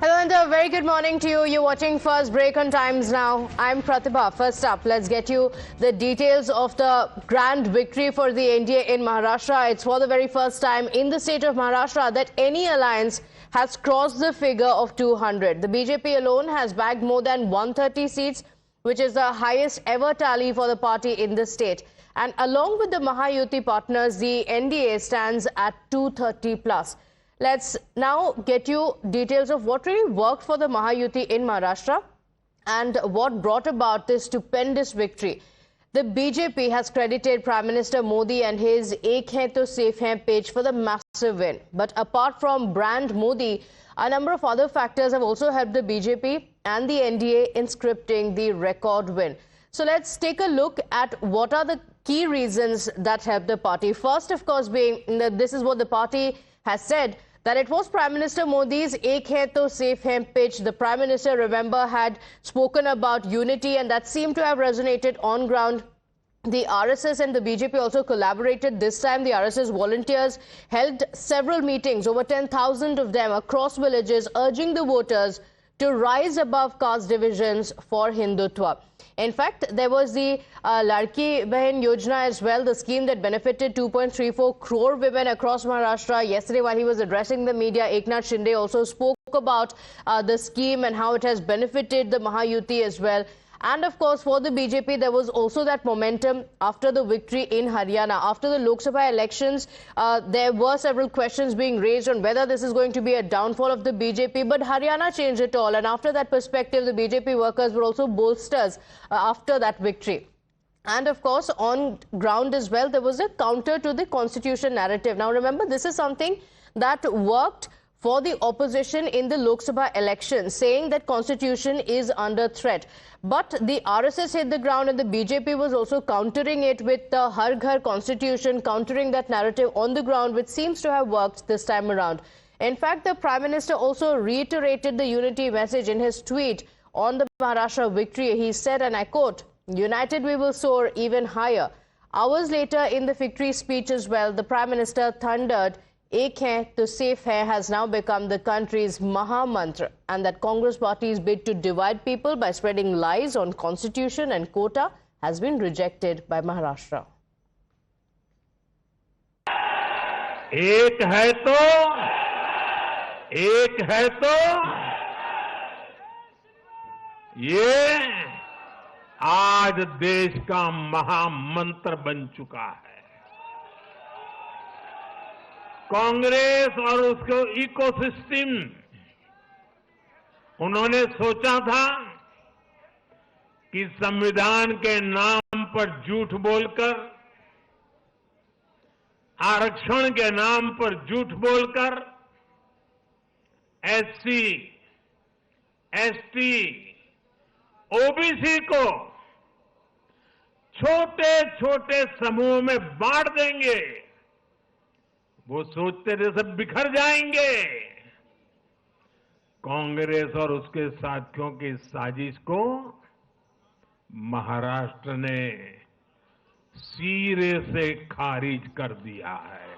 Hello and a very good morning to you. You're watching First Break on Times Now. I'm Pratibha. First up, let's get you the details of the grand victory for the NDA in Maharashtra. It's for the very first time in the state of Maharashtra that any alliance has crossed the figure of 200. The BJP alone has bagged more than 130 seats, which is the highest ever tally for the party in the state. And along with the Mahayuti partners, the NDA stands at 230 plus. Let's now get you details of what really worked for the Mahayuti in Maharashtra and what brought about this stupendous victory. The BJP has credited Prime Minister Modi and his Ek Hai To Safe Hai page for the massive win. But apart from brand Modi, a number of other factors have also helped the BJP and the NDA in scripting the record win. So let's take a look at what are the key reasons that helped the party. First, of course, being that this is what the party has said, that it was Prime Minister Modi's Ek Hai To Safe Hai pitch. The Prime Minister, remember, had spoken about unity and that seemed to have resonated on ground. The RSS and the BJP also collaborated. This time, the RSS volunteers held several meetings, over 10,000 of them across villages, urging the voters to rise above caste divisions for Hindutva. In fact, there was the Ladki Bahin Yojana as well, the scheme that benefited 2.34 crore women across Maharashtra. Yesterday, while he was addressing the media, Eknath Shinde also spoke about the scheme and how it has benefited the Mahayuti as well. And of course, for the BJP, there was also that momentum after the victory in Haryana. After the Lok Sabha elections, there were several questions being raised on whether this is going to be a downfall of the BJP. But Haryana changed it all. And after that perspective, the BJP workers were also bolsters after that victory. And of course, on ground as well, there was a counter to the constitution narrative. Now, remember, this is something that worked for the opposition in the Lok Sabha election, saying that constitution is under threat. But the RSS hit the ground and the BJP was also countering it with the Har Ghar constitution, countering that narrative on the ground, which seems to have worked this time around. In fact, the Prime Minister also reiterated the unity message in his tweet on the Maharashtra victory. He said, and I quote, "United we will soar even higher." Hours later in the victory speech as well, the Prime Minister thundered, Ek Hai To Safe Hai has now become the country's Maha Mantra, and that Congress party's bid to divide people by spreading lies on constitution and quota has been rejected by Maharashtra. एक है तो ये आज देश का महामंत्र बन चुका है। कांग्रेस और उसके इकोसिस्टम, उन्होंने सोचा था कि संविधान के नाम पर झूठ बोलकर, आरक्षण के नाम पर झूठ बोलकर एससी, एसटी, ओबीसी को छोटे छोटे समूह में बांट देंगे, वो सोचते थे सब बिखर जाएंगे। कांग्रेस और उसके साथियों की साजिश को महाराष्ट्र ने सिरे से खारिज कर दिया है।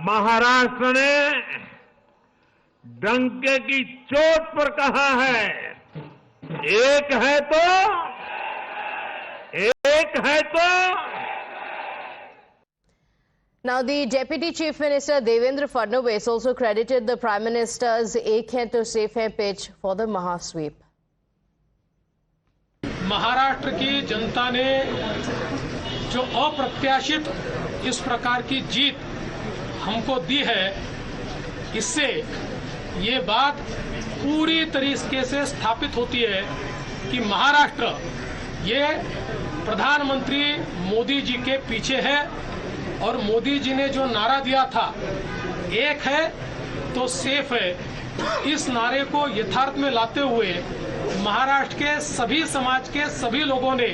महाराष्ट्र ने डंके की चोट पर कहा है, एक है तो Now, the Deputy Chief Minister Devendra Fadnavis also credited the Prime Minister's Ek Hai To Safe Hai pitch for the Mahasweep. Maharashtra की जनता ने जो अप्रत्याशित इस प्रकार की जीत हमको दी है, इससे ये बात पूरी तरीके से स्थापित होती है कि महाराष्ट्र ये प्रधानमंत्री मोदी जी के पीछे है। और मोदी जी ने जो नारा दिया था, एक है तो सेफ है, इस नारे को यथार्थ में लाते हुए महाराष्ट्र के सभी समाज के सभी लोगों ने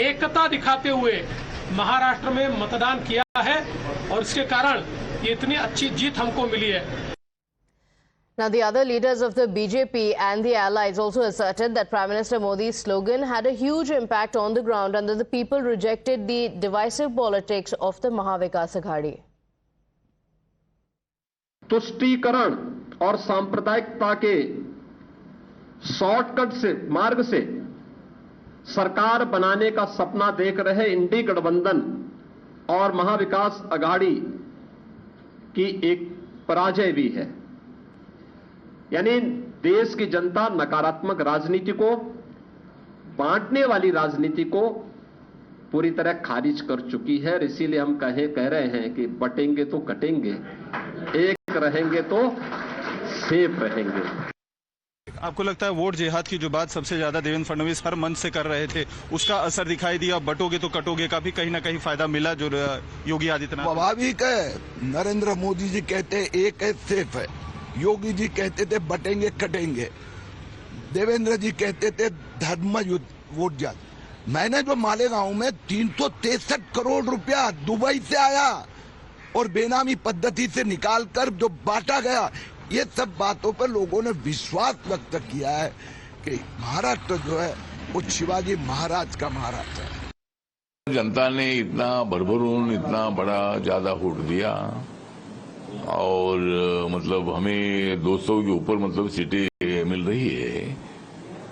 एकता दिखाते हुए महाराष्ट्र में मतदान किया है और इसके कारण ये इतनी अच्छी जीत हमको मिली है। Now, the other leaders of the BJP and the allies also asserted that Prime Minister Modi's slogan had a huge impact on the ground and that the people rejected the divisive politics of the Maha Vikas Aghadi. तुष्टीकरण और सांप्रदायिकता के shortcut से मार्ग से सरकार बनाने का सपना देख रहे इंडी गठबंधन और महाविकास अघाड़ी की एक पराजय भी है। यानी देश की जनता नकारात्मक राजनीति को, बांटने वाली राजनीति को पूरी तरह खारिज कर चुकी है। और इसीलिए हम कह रहे हैं कि बटेंगे तो कटेंगे, एक रहेंगे तो सेफ रहेंगे। आपको लगता है वोट जिहाद की जो बात सबसे ज्यादा देवेंद्र फडणवीस हर मंच से कर रहे थे, उसका असर दिखाई दिया? बटोगे तो कटोगे का भी कहीं ना कहीं फायदा मिला जो योगी आदित्यनाथ? स्वाभाविक है। नरेंद्र मोदी जी कहते एक है सेफ है, योगी जी कहते थे बटेंगे कटेंगे, देवेंद्र जी कहते थे धर्म युद्ध वोट जात। मैंने जो मालेगांव में 363 करोड़ रुपया दुबई से आया और बेनामी पद्धति से निकालकर जो बांटा गया, ये सब बातों पर लोगों ने विश्वास व्यक्त किया है कि महाराष्ट्र जो है वो शिवाजी महाराज का महाराष्ट्र है। जनता ने इतना भरभरून, इतना बड़ा ज्यादा वोट दिया और मतलब हमें 200 के ऊपर मतलब सीटें मिल रही है,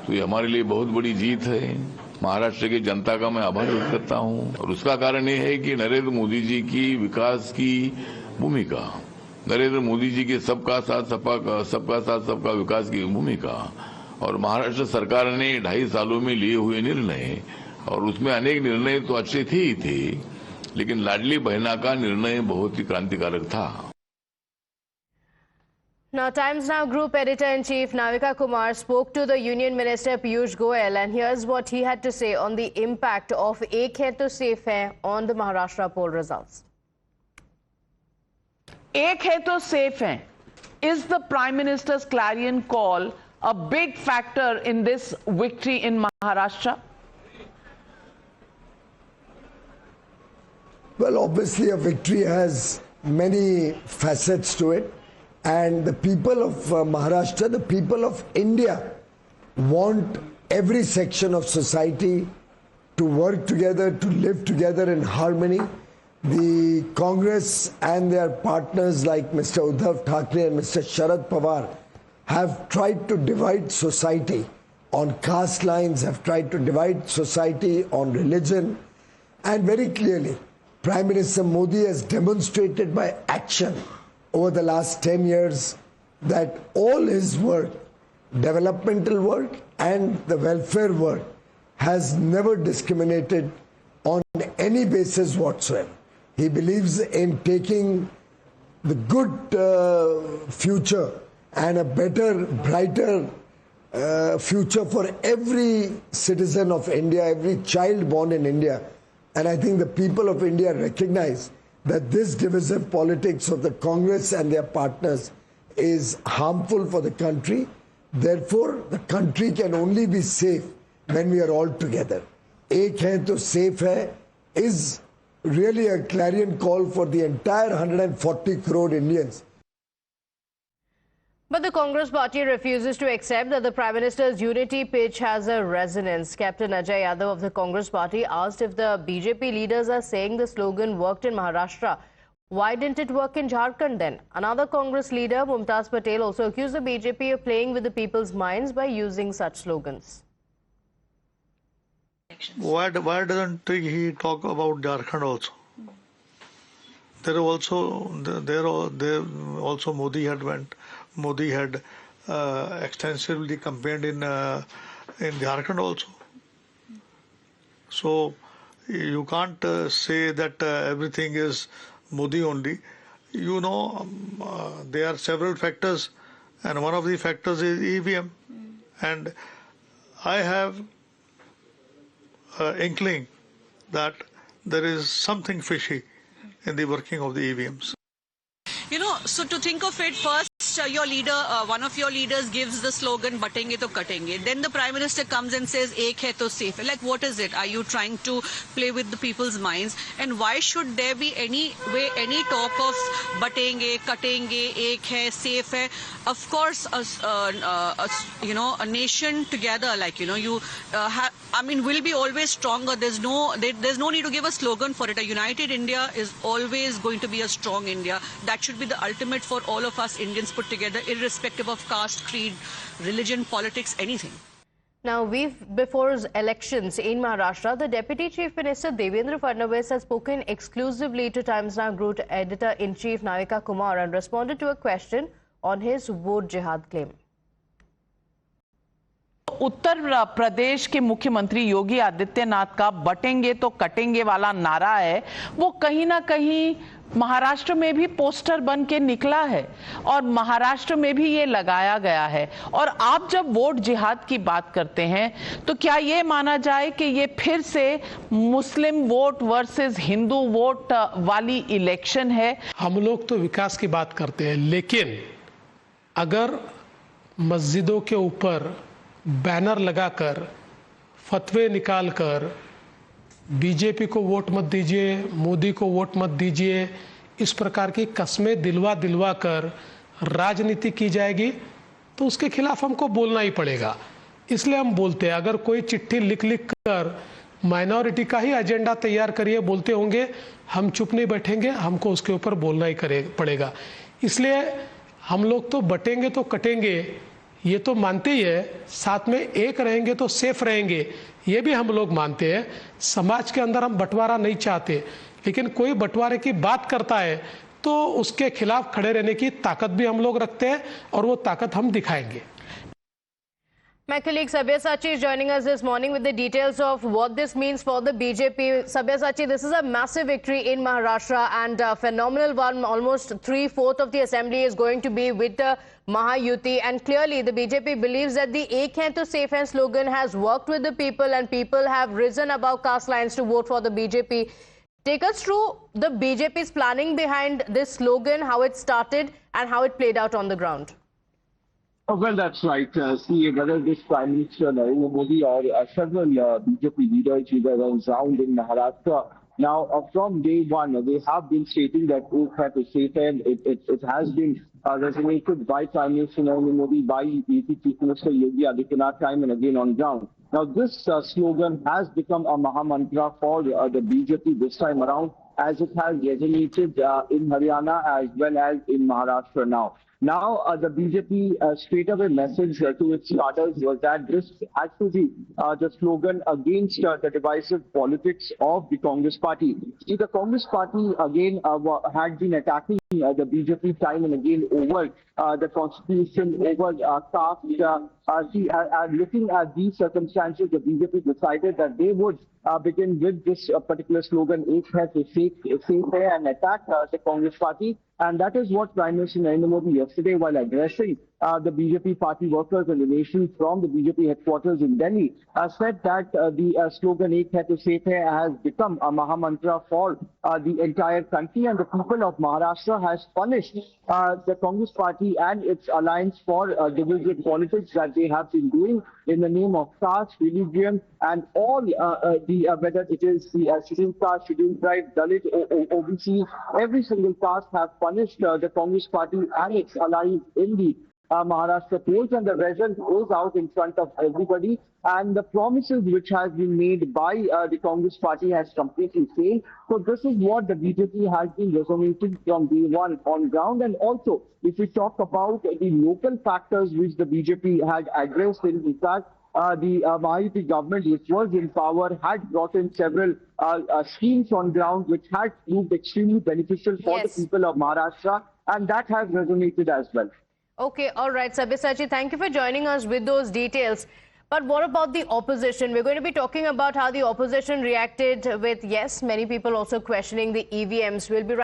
तो ये हमारे लिए बहुत बड़ी जीत है। महाराष्ट्र की जनता का मैं आभार व्यक्त करता हूं और उसका कारण ये है कि नरेंद्र मोदी जी की विकास की भूमिका, नरेंद्र मोदी जी के सबका साथ सबका विकास की भूमिका और महाराष्ट्र सरकार ने 2.5 सालों में लिए हुए निर्णय, और उसमें अनेक निर्णय तो अच्छे थे ही थे, लेकिन लाडली बहना का निर्णय बहुत ही क्रांतिकारक था। Now, Times Now Group Editor-in-Chief Navika Kumar spoke to the Union Minister Piyush Goyal, and here's what he had to say on the impact of Ek Hai to Safe Hai on the Maharashtra poll results. Ek Hai to Safe Hai is the Prime Minister's clarion call a big factor in this victory in Maharashtra? Well, obviously a victory has many facets to it. And the people of Maharashtra, the people of India want every section of society to work together, to live together in harmony. The Congress and their partners like Mr. Uddhav Thackeray and Mr. Sharad Pawar have tried to divide society on caste lines, have tried to divide society on religion. And very clearly, Prime Minister Modi has demonstrated by action over the last 10 years that all his work, developmental work and the welfare work, has never discriminated on any basis whatsoever. He believes in taking the good future and a better, brighter future for every citizen of India, every child born in India. And I think the people of India recognize that this divisive politics of the Congress and their partners is harmful for the country. Therefore, the country can only be safe when we are all together. Ek Hai to Safe Hai is really a clarion call for the entire 140 crore Indians. But the Congress party refuses to accept that the Prime Minister's unity pitch has a resonance. Captain Ajay Yadav of the Congress party asked if the BJP leaders are saying the slogan worked in Maharashtra, why didn't it work in Jharkhand then? Another Congress leader, Mumtaz Patel, also accused the BJP of playing with the people's minds by using such slogans. Why doesn't he talk about Jharkhand also? There also Modi had extensively campaigned in Jharkhand also. So you can't say that everything is Modi only. You know, there are several factors, and one of the factors is EVM. And I have inkling that there is something fishy in the working of the EVMs. You know, so to think of it, first first your leader, one of your leaders gives the slogan "Batenge to katenge." Then the Prime Minister comes and says "Ek hai to safe hai." Like, what is it? Are you trying to play with the people's minds? And why should there be any talk of batenge, katenge, ek hai, safe hai? Of course, a nation together, like, will be always stronger. There's no need to give a slogan for it. A united India is always going to be a strong India. That should be the ultimate for all of us Indians put together, irrespective of caste, creed, religion, politics, anything. Now, before elections in Maharashtra, the Deputy Chief Minister Devendra Fadnavis has spoken exclusively to Times Now Group Editor-in-Chief Navika Kumar and responded to a question on his vote jihad claim. Uttar Pradesh के मुख्यमंत्री योगी आदित्यनाथ का बटेंगे तो कटेंगे वाला नारा है, वो कहीं ना कहीं महाराष्ट्र में भी पोस्टर बन के निकला है और महाराष्ट्र में भी ये लगाया गया है। और आप जब वोट जिहाद की बात करते हैं तो क्या ये माना जाए कि ये फिर से मुस्लिम वोट वर्सेस हिंदू वोट वाली इलेक्शन है? हम लोग तो विकास की बात करते हैं, लेकिन अगर मस्जिदों के ऊपर बैनर लगाकर फतवे निकालकर बीजेपी को वोट मत दीजिए, मोदी को वोट मत दीजिए, इस प्रकार की कस्में दिलवा कर राजनीति की जाएगी तो उसके खिलाफ हमको बोलना ही पड़ेगा। इसलिए हम बोलते हैं, अगर कोई चिट्ठी लिख कर माइनॉरिटी का ही एजेंडा तैयार करिए बोलते होंगे, हम चुप नहीं बैठेंगे, हमको उसके ऊपर बोलना ही पड़ेगा। इसलिए हम लोग तो बटेंगे तो कटेंगे ये तो मानते ही है, साथ में एक रहेंगे तो सेफ रहेंगे ये भी हम लोग मानते हैं। समाज के अंदर हम बंटवारा नहीं चाहते, लेकिन कोई बंटवारे की बात करता है तो उसके खिलाफ खड़े रहने की ताकत भी हम लोग रखते हैं और वो ताकत हम दिखाएंगे। My colleague Sabyasachi is joining us this morning with the details of what this means for the BJP. Sabyasachi, this is a massive victory in Maharashtra and a phenomenal one. Almost 3/4 of the assembly is going to be with the Mahayuti, and clearly the BJP believes that the Ek Hai to Safe Hai slogan has worked with the people and people have risen above caste lines to vote for the BJP. Take us through the BJP's planning behind this slogan, how it started and how it played out on the ground. Oh, well, that's right. See, whether this Prime Minister Narendra Modi or several BJP leaders who were around in Maharashtra, now from day one, they have been stating that Ek Hai to Safe Hai. It has been resonated by Prime Minister Narendra Modi, by Chief Minister Yogi Adityanath time and again on ground. Now, this slogan has become a Mahamantra for the BJP this time around, as it has resonated in Haryana as well as in Maharashtra now. Now, the BJP straightaway message to its starters was that this had to be the slogan against the divisive politics of the Congress party. See, the Congress party again had been attacking the BJP time and again over the constitution, over caste. Looking at these circumstances, the BJP decided that they would begin with this particular slogan, Ek Hai to Safe Hai, and attack the Congress party. And that is what Prime Minister Narendra Modi yesterday, while addressing the BJP party workers and the nation from the BJP headquarters in Delhi, said that the slogan Ek Hai to Safe Hai has become a Mahamantra for the entire country, and the people of Maharashtra has punished the Congress party and its alliance for divisive politics that they have been doing in the name of caste, religion, and all whether it is the scheduled caste, scheduled tribe, Dalit, OBC, every single caste have punished the Congress party and its allies in the Maharashtra polls, and the result goes out in front of everybody. And the promises which has been made by the Congress party has completely failed. So this is what the BJP has been resonating from day one on ground. And also, if we talk about the local factors which the BJP had addressed, in fact, the Mahayuti government, which was in power, had brought in several schemes on ground which had proved extremely beneficial for the people of Maharashtra, and that has resonated as well. Okay, all right, Sabyasachi, thank you for joining us with those details. But what about the opposition? We're going to be talking about how the opposition reacted with, yes, many people also questioning the EVMs. We'll be